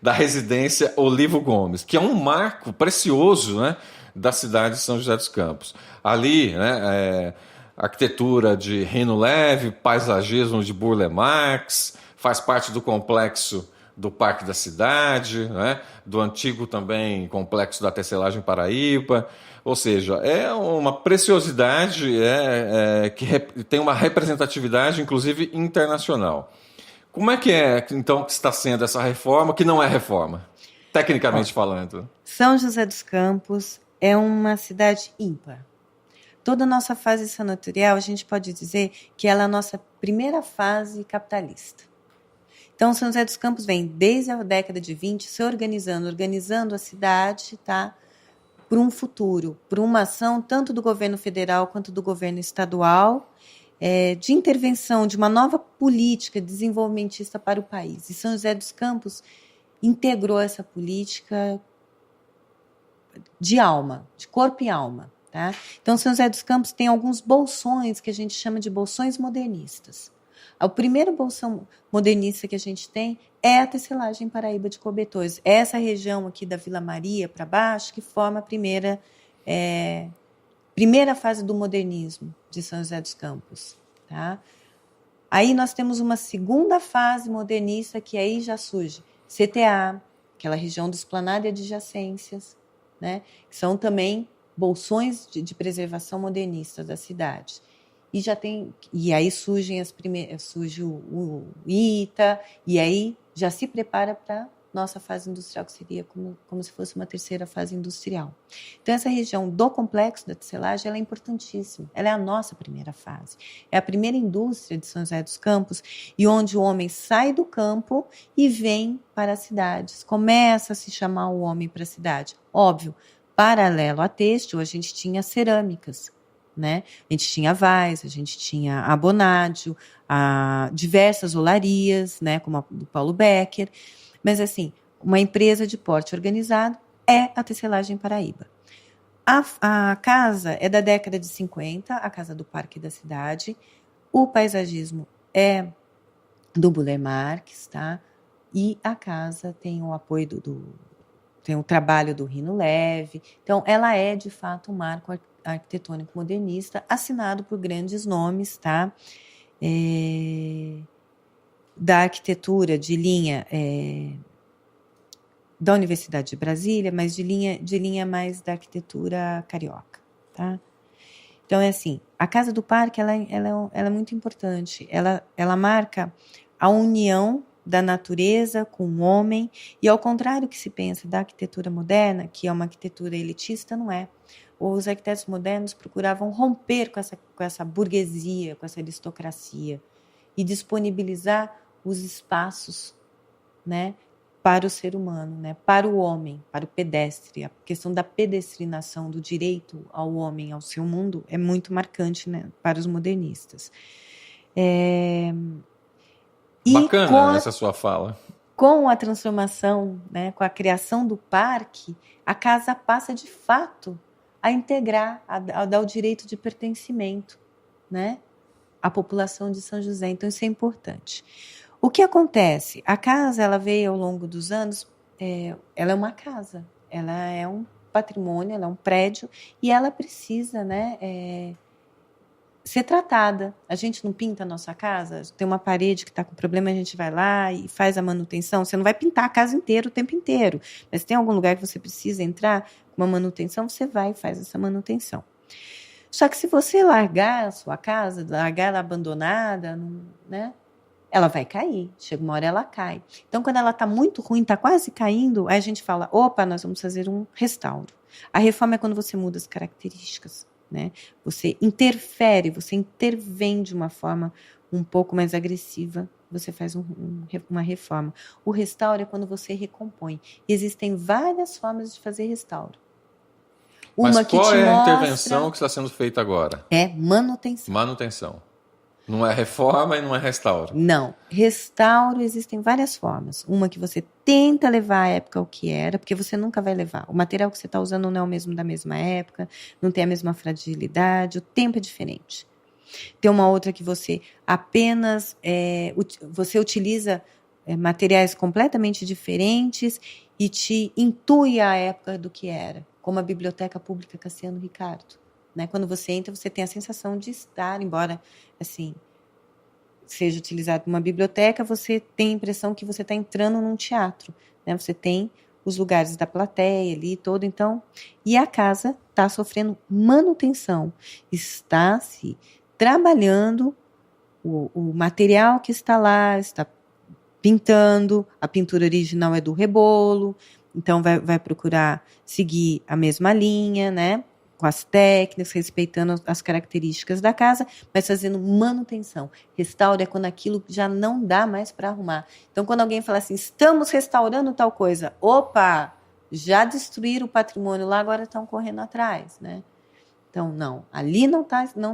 da residência Olivo Gomes, que é um marco precioso, né, da cidade de São José dos Campos. Ali, né, arquitetura de Rino Leve, paisagismo de Burle Marx, faz parte do complexo do Parque da Cidade, né, do antigo também complexo da Tecelagem Paraíba. Ou seja, é uma preciosidade que tem uma representatividade, inclusive, internacional. Como é que então, que está sendo essa reforma, que não é reforma, tecnicamente falando? São José dos Campos é uma cidade ímpar. Toda a nossa fase senatorial, a gente pode dizer que ela é a nossa primeira fase capitalista. Então, São José dos Campos vem, desde a década de 20, se organizando a cidade, tá? Por um futuro, por uma ação tanto do governo federal quanto do governo estadual, de intervenção de uma nova política desenvolvimentista para o país. E São José dos Campos integrou essa política de alma, de corpo e alma. Tá? Então, São José dos Campos tem alguns bolsões que a gente chama de bolsões modernistas. O primeiro bolsão modernista que a gente tem é a tecelagem Paraíba de Cobertores. Essa região aqui da Vila Maria para baixo que forma a primeira fase do modernismo de São José dos Campos. Tá? Aí nós temos uma segunda fase modernista que aí já surge CTA, aquela região do Esplanada e adjacências, né? Que são também bolsões de preservação modernista da cidade. E aí surge o ITA, e aí já se prepara para nossa fase industrial, que seria como se fosse uma terceira fase industrial. Então, essa região do complexo da tecelagem ela é importantíssima, ela é a nossa primeira fase. É a primeira indústria de São José dos Campos, e onde o homem sai do campo e vem para as cidades, começa a se chamar o homem para a cidade. Óbvio, paralelo à têxtil, a gente tinha cerâmicas, né? A gente tinha Vaz, a gente tinha a Bonádio, diversas olarias, né? Como a do Paulo Becker. Mas, assim, uma empresa de porte organizado é a Tecelagem Paraíba. A casa é da década de 50, a casa do Parque da Cidade. O paisagismo é do Buller Marques, tá? E a casa tem o apoio tem o trabalho do Rino Leve. Então, ela é, de fato, um marco arquitetônico modernista, assinado por grandes nomes, tá? Da arquitetura de linha da Universidade de Brasília, mas de linha mais da arquitetura carioca, tá? Então, é assim, a Casa do Parque, ela é muito importante. Ela marca a união da natureza com o homem, e ao contrário que se pensa da arquitetura moderna, que é uma arquitetura elitista, não é. Os arquitetos modernos procuravam romper com essa burguesia, com essa aristocracia, e disponibilizar os espaços, né, para o ser humano, né, para o homem, para o pedestre. A questão da pedestrinação, do direito ao homem, ao seu mundo, é muito marcante, né, para os modernistas. Bacana essa sua fala. Com a transformação, né, com a criação do parque, a casa passa, de fato, a integrar, a dar o direito de pertencimento, né, à população de São José. Então, isso é importante. O que acontece? A casa, ela veio ao longo dos anos, ela é uma casa, ela é um patrimônio, ela é um prédio, e ela precisa, né, ser tratada. A gente não pinta a nossa casa, tem uma parede que está com problema, a gente vai lá e faz a manutenção. Você não vai pintar a casa inteira o tempo inteiro, mas tem algum lugar que você precisa entrar com uma manutenção, você vai e faz essa manutenção. Só que se você largar a sua casa, largar ela abandonada, né, ela vai cair, chega uma hora ela cai. Então, quando ela está muito ruim, está quase caindo, aí a gente fala, opa, nós vamos fazer um restauro. A reforma é quando você muda as características, né? Você interfere, você intervém de uma forma um pouco mais agressiva, você faz uma reforma. O restauro é quando você recompõe. E existem várias formas de fazer restauro. Mas qual é a intervenção que está sendo feita agora? É manutenção. Manutenção. Não é reforma e não é restauro. Não. Restauro existem várias formas. Uma que você tenta levar à época o que era, porque você nunca vai levar. O material que você está usando não é o mesmo da mesma época, não tem a mesma fragilidade, o tempo é diferente. Tem uma outra que você apenas você utiliza materiais completamente diferentes e te intui a época do que era, como a Biblioteca Pública Cassiano Ricardo. Né? Quando você entra, você tem a sensação de estar, embora assim, seja utilizado uma biblioteca, você tem a impressão que você está entrando num teatro. Né? Você tem os lugares da plateia ali todo, então, e a casa está sofrendo manutenção, está se trabalhando o material que está lá, está pintando, a pintura original é do rebolo, então vai procurar seguir a mesma linha, né? Com as técnicas, respeitando as características da casa, mas fazendo manutenção. Restauro é quando aquilo já não dá mais para arrumar. Então, quando alguém fala assim, estamos restaurando tal coisa, opa, já destruíram o patrimônio lá, agora estão correndo atrás, né? Então, não, ali não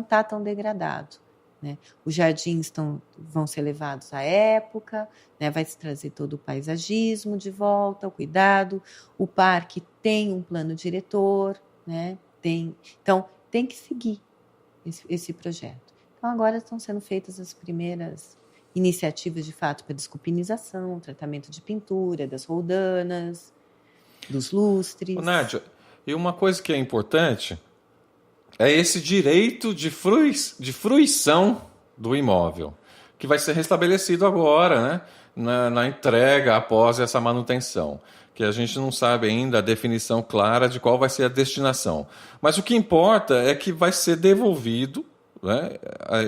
tá tão degradado, né? Os jardins vão ser levados à época, né? Vai se trazer todo o paisagismo de volta, o cuidado. O parque tem um plano diretor, né? Então, tem que seguir esse projeto. Então, agora estão sendo feitas as primeiras iniciativas, de fato, para desculpinização, tratamento de pintura, das roldanas, dos lustres. Ô, Nádia, e uma coisa que é importante é esse direito de fruição do imóvel, que vai ser restabelecido agora, né, na entrega após essa manutenção, que a gente não sabe ainda a definição clara de qual vai ser a destinação. Mas o que importa é que vai ser devolvido, né,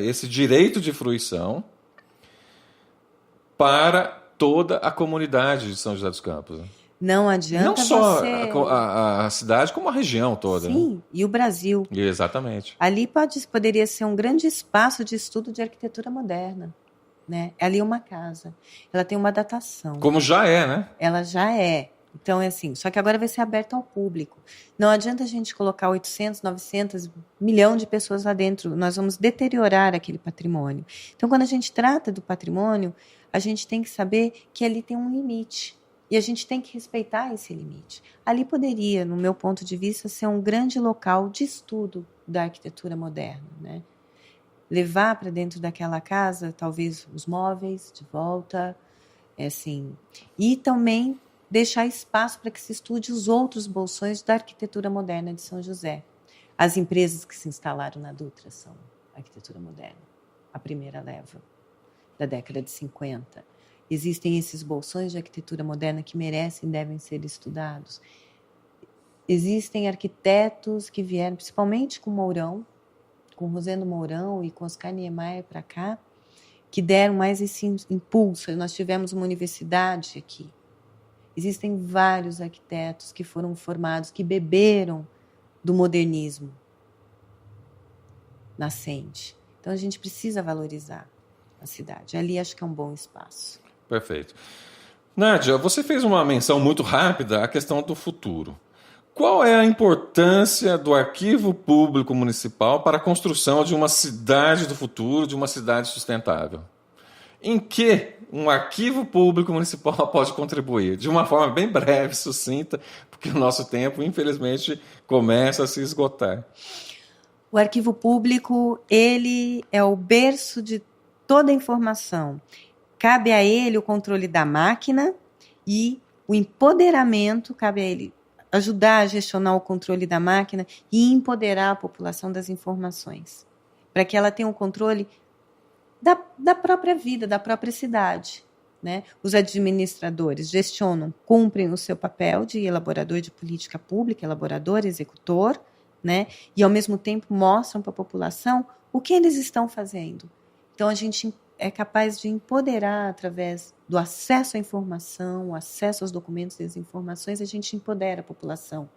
esse direito de fruição para toda a comunidade de São José dos Campos. Não adianta não só você... a cidade, como a região toda. Sim, né? E o Brasil. Exatamente. Ali poderia ser um grande espaço de estudo de arquitetura moderna. Né? Ali é uma casa. Ela tem uma datação. Como já é, né? Ela já é. Então, é assim, só que agora vai ser aberto ao público. Não adianta a gente colocar 800, 900, milhão de pessoas lá dentro. Nós vamos deteriorar aquele patrimônio. Então, quando a gente trata do patrimônio, a gente tem que saber que ali tem um limite. E a gente tem que respeitar esse limite. Ali poderia, no meu ponto de vista, ser um grande local de estudo da arquitetura moderna, né? Levar para dentro daquela casa, talvez, os móveis de volta, assim. E também deixar espaço para que se estude os outros bolsões da arquitetura moderna de São José. As empresas que se instalaram na Dutra são arquitetura moderna, a primeira leva, da década de 50. Existem esses bolsões de arquitetura moderna que merecem e devem ser estudados. Existem arquitetos que vieram, principalmente com Mourão, com Rosendo Mourão e com Oscar Niemeyer para cá, que deram mais esse impulso. Nós tivemos uma universidade aqui. Existem vários arquitetos que foram formados, que beberam do modernismo nascente. Então, a gente precisa valorizar a cidade. Ali acho que é um bom espaço. Perfeito. Nádia, você fez uma menção muito rápida à questão do futuro. Qual é a importância do Arquivo Público Municipal para a construção de uma cidade do futuro, de uma cidade sustentável? Em que um arquivo público municipal pode contribuir? De uma forma bem breve, sucinta, porque o nosso tempo, infelizmente, começa a se esgotar. O arquivo público, ele é o berço de toda a informação. Cabe a ele o controle da máquina e o empoderamento, cabe a ele ajudar a gestionar o controle da máquina e empoderar a população das informações, para que ela tenha um controle da própria vida, da própria cidade. Né? Os administradores gestionam, cumprem o seu papel de elaborador de política pública, elaborador, executor, né? E ao mesmo tempo mostram para a população o que eles estão fazendo. Então a gente é capaz de empoderar através do acesso à informação, o acesso aos documentos e às informações, a gente empodera a população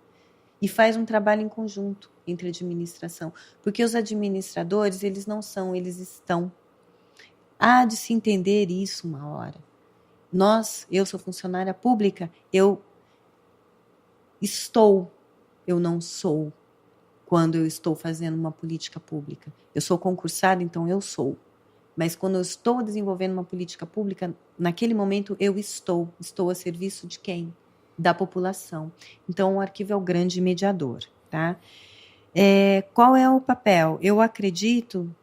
e faz um trabalho em conjunto entre a administração, porque os administradores, eles não são, eles estão. Há de se entender isso uma hora. Eu sou funcionária pública, eu estou, eu não sou, quando eu estou fazendo uma política pública. Eu sou concursada, então eu sou. Mas quando eu estou desenvolvendo uma política pública, naquele momento eu estou a serviço de quem? Da população. Então, o arquivo é o grande mediador. Tá? Qual é o papel? Eu acredito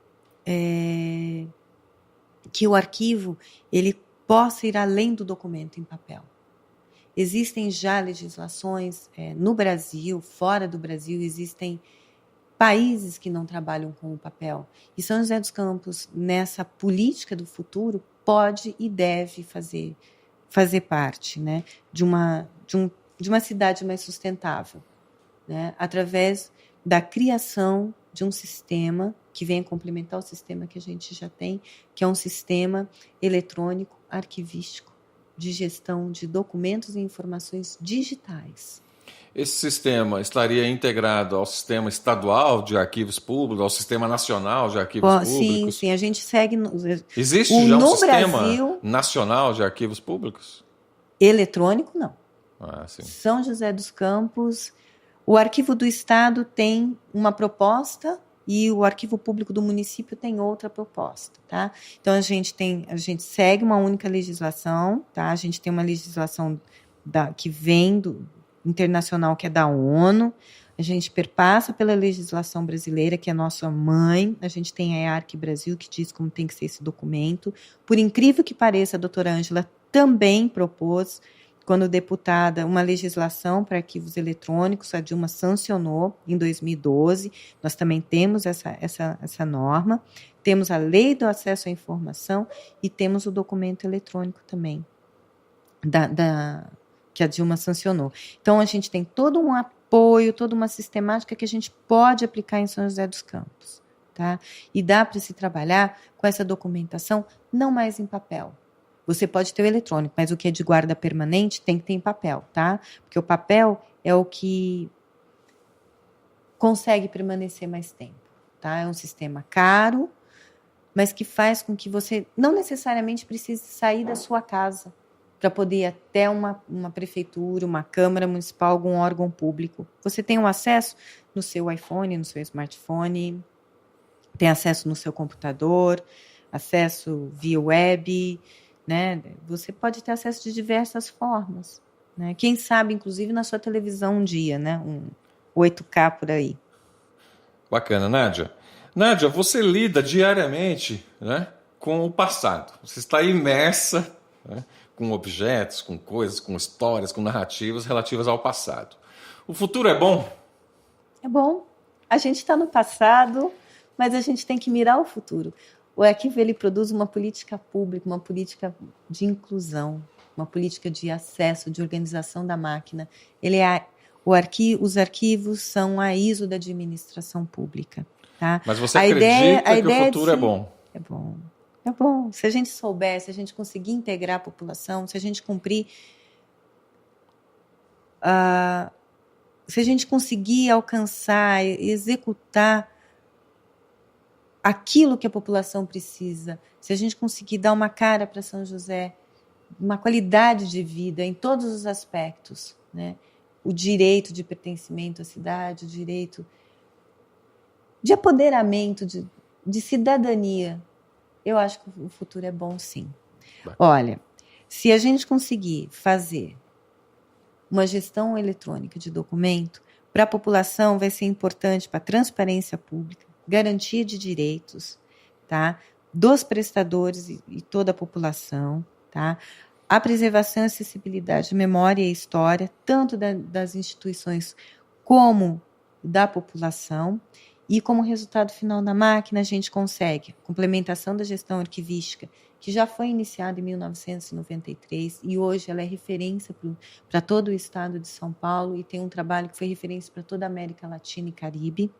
que o arquivo ele possa ir além do documento em papel. Existem já legislações no Brasil, fora do Brasil, existem países que não trabalham com o papel. E São José dos Campos, nessa política do futuro, pode e deve fazer parte, né, de uma cidade mais sustentável, né, através da criação de um sistema que venha complementar o sistema que a gente já tem, que é um sistema eletrônico, arquivístico, de gestão de documentos e informações digitais. Esse sistema estaria integrado ao sistema estadual de arquivos públicos, ao sistema nacional de arquivos públicos? Sim, a gente segue... Existe já um sistema nacional de arquivos públicos? Eletrônico, não. Sim. São José dos Campos, o Arquivo do Estado tem uma proposta, e o arquivo público do município tem outra proposta, tá? Então a gente segue uma única legislação, tá? A gente tem uma legislação que vem do internacional, que é da ONU. A gente perpassa pela legislação brasileira, que é a nossa mãe. A gente tem a EARC Brasil, que diz como tem que ser esse documento. Por incrível que pareça, a doutora Ângela também propôs, quando deputada, uma legislação para arquivos eletrônicos. A Dilma sancionou em 2012. Nós também temos essa norma. Temos a Lei do Acesso à Informação e temos o documento eletrônico também, que a Dilma sancionou. Então, a gente tem todo um apoio, toda uma sistemática que a gente pode aplicar em São José dos Campos, tá? E dá para se trabalhar com essa documentação não mais em papel. Você pode ter o eletrônico, mas o que é de guarda permanente tem que ter em papel, tá? Porque o papel é o que consegue permanecer mais tempo, tá? É um sistema caro, mas que faz com que você não necessariamente precise sair da sua casa para poder ir até uma prefeitura, uma câmara municipal, algum órgão público. Você tem um acesso no seu iPhone, no seu smartphone, tem acesso no seu computador, acesso via web, né? Você pode ter acesso de diversas formas, né? Quem sabe, inclusive, na sua televisão um dia, né? Um 8K por aí. Bacana, Nádia. Nádia, você lida diariamente, né, com o passado. Você está imersa, né, com objetos, com coisas, com histórias, com narrativas relativas ao passado. O futuro é bom? É bom. A gente está no passado, mas a gente tem que mirar o futuro. O arquivo, ele produz uma política pública, uma política de inclusão, uma política de acesso, de organização da máquina. Os arquivos são a ISO da administração pública. Tá? Mas você acredita que o futuro é bom? É bom. É bom. Se a gente souber, se a gente conseguir integrar a população, se a gente cumprir... se a gente conseguir alcançar, executar aquilo que a população precisa, se a gente conseguir dar uma cara para São José, uma qualidade de vida em todos os aspectos, né? O direito de pertencimento à cidade, o direito de apoderamento, de cidadania, eu acho que o futuro é bom, sim. Olha, se a gente conseguir fazer uma gestão eletrônica de documento, para a população vai ser importante para a transparência pública, garantia de direitos, tá? Dos prestadores e toda a população, tá? A preservação e acessibilidade, memória e história, tanto das instituições como da população. E como resultado final da máquina, a gente consegue a complementação da gestão arquivística, que já foi iniciada em 1993 e hoje ela é referência para todo o estado de São Paulo e tem um trabalho que foi referência para toda a América Latina e Caribe.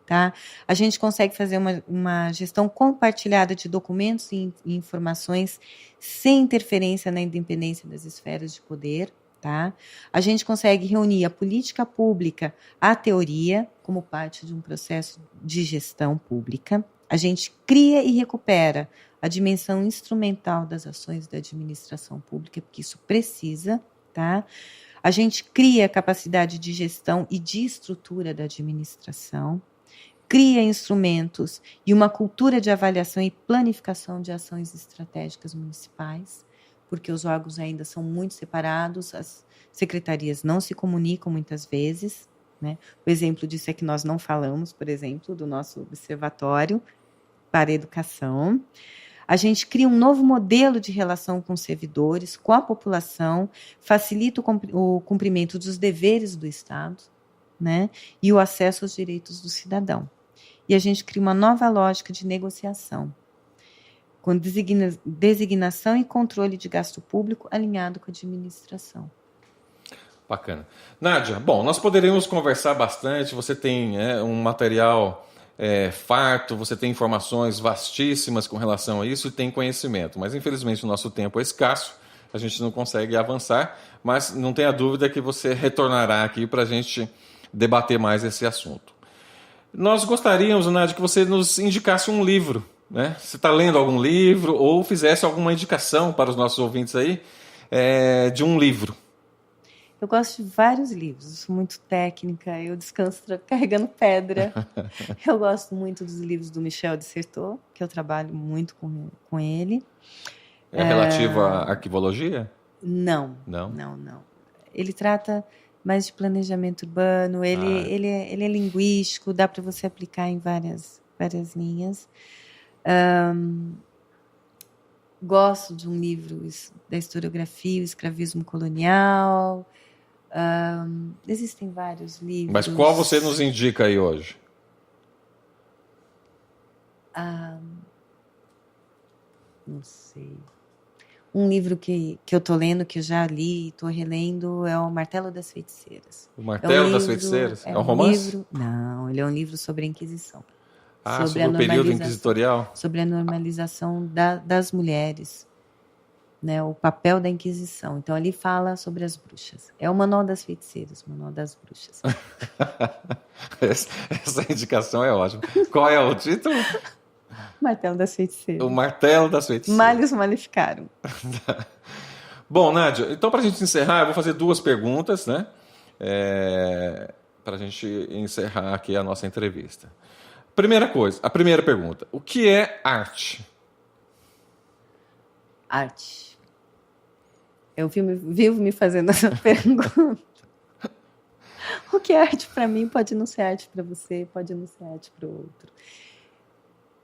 Tá? A gente consegue fazer uma gestão compartilhada de documentos e informações sem interferência na independência das esferas de poder. Tá? A gente consegue reunir a política pública à teoria como parte de um processo de gestão pública. A gente cria e recupera a dimensão instrumental das ações da administração pública, porque isso precisa. Tá? A gente cria a capacidade de gestão e de estrutura da administração. Cria instrumentos e uma cultura de avaliação e planificação de ações estratégicas municipais, porque os órgãos ainda são muito separados, as secretarias não se comunicam muitas vezes, né? O exemplo disso é que nós não falamos, por exemplo, do nosso observatório para a educação. A gente cria um novo modelo de relação com os servidores, com a população, facilita o cumprimento dos deveres do Estado, né? E o acesso aos direitos do cidadão. E a gente cria uma nova lógica de negociação, com designação e controle de gasto público alinhado com a administração. Bacana. Nádia, bom, nós poderíamos conversar bastante, você tem um material farto, você tem informações vastíssimas com relação a isso e tem conhecimento, mas infelizmente o nosso tempo é escasso, a gente não consegue avançar, mas não tenha dúvida que você retornará aqui para a gente debater mais esse assunto. Nós gostaríamos, Nádia, que você nos indicasse um livro, né? Você está lendo algum livro ou fizesse alguma indicação para os nossos ouvintes aí de um livro? Eu gosto de vários livros, eu sou muito técnica, eu descanso carregando pedra. Eu gosto muito dos livros do Michel de Certeau, que eu trabalho muito com ele. É relativo à arquivologia? Não. Ele trata mais de planejamento urbano, ele é linguístico, dá para você aplicar em várias linhas. Gosto de um livro da historiografia, o escravismo colonial. Existem vários livros. Mas qual você nos indica aí hoje? Não sei. Um livro que eu estou lendo, que eu já li e estou relendo, é o Martelo das Feiticeiras. O Martelo das Feiticeiras? É um romance? Não, ele é um livro sobre a Inquisição. Sobre o período inquisitorial? Sobre a normalização das mulheres, né, o papel da Inquisição. Então, ali fala sobre as bruxas. É o Manual das Feiticeiras, o Manual das Bruxas. Essa indicação é ótima. Qual é o título? Martelo das Feiticeiras. O Martelo das Feiticeiras. Males maleficaram. Bom, Nádia, então para a gente encerrar, eu vou fazer 2 perguntas, né? Para a gente encerrar aqui a nossa entrevista. A primeira pergunta. O que é arte? Arte. Eu vivo me fazendo essa pergunta. O que é arte para mim pode não ser arte para você, pode não ser arte para o outro.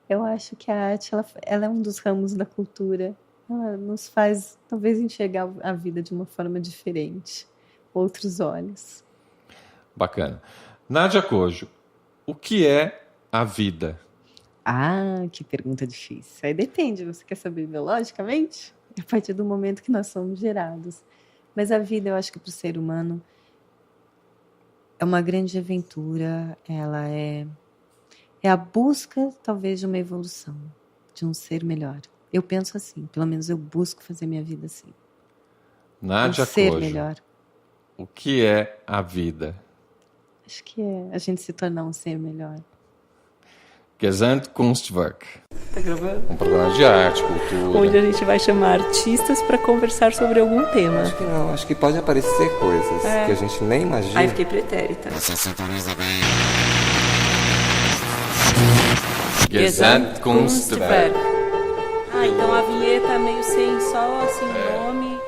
Eu acho que a arte ela é um dos ramos da cultura. Ela nos faz, talvez, enxergar a vida de uma forma diferente. Outros olhos. Bacana. Nádia Cojo, o que é a vida? Que pergunta difícil. Aí depende, você quer saber biologicamente? A partir do momento que nós somos gerados. Mas a vida, eu acho que para o ser humano é uma grande aventura, ela é a busca, talvez, de uma evolução, de um ser melhor. Eu penso assim, pelo menos eu busco fazer minha vida assim. Nádia Cojo, ser melhor. O que é a vida? Acho que é a gente se tornar um ser melhor. Gesamtkunstwerk. Tá gravando? Um programa de arte, cultura. Onde a gente vai chamar artistas para conversar sobre algum tema. Acho que não, acho que pode aparecer coisas que a gente nem imagina. Aí fiquei pretérita. Você sintoniza bem. Gesamtkunstwerk. Então a vinheta meio sem só assim nome.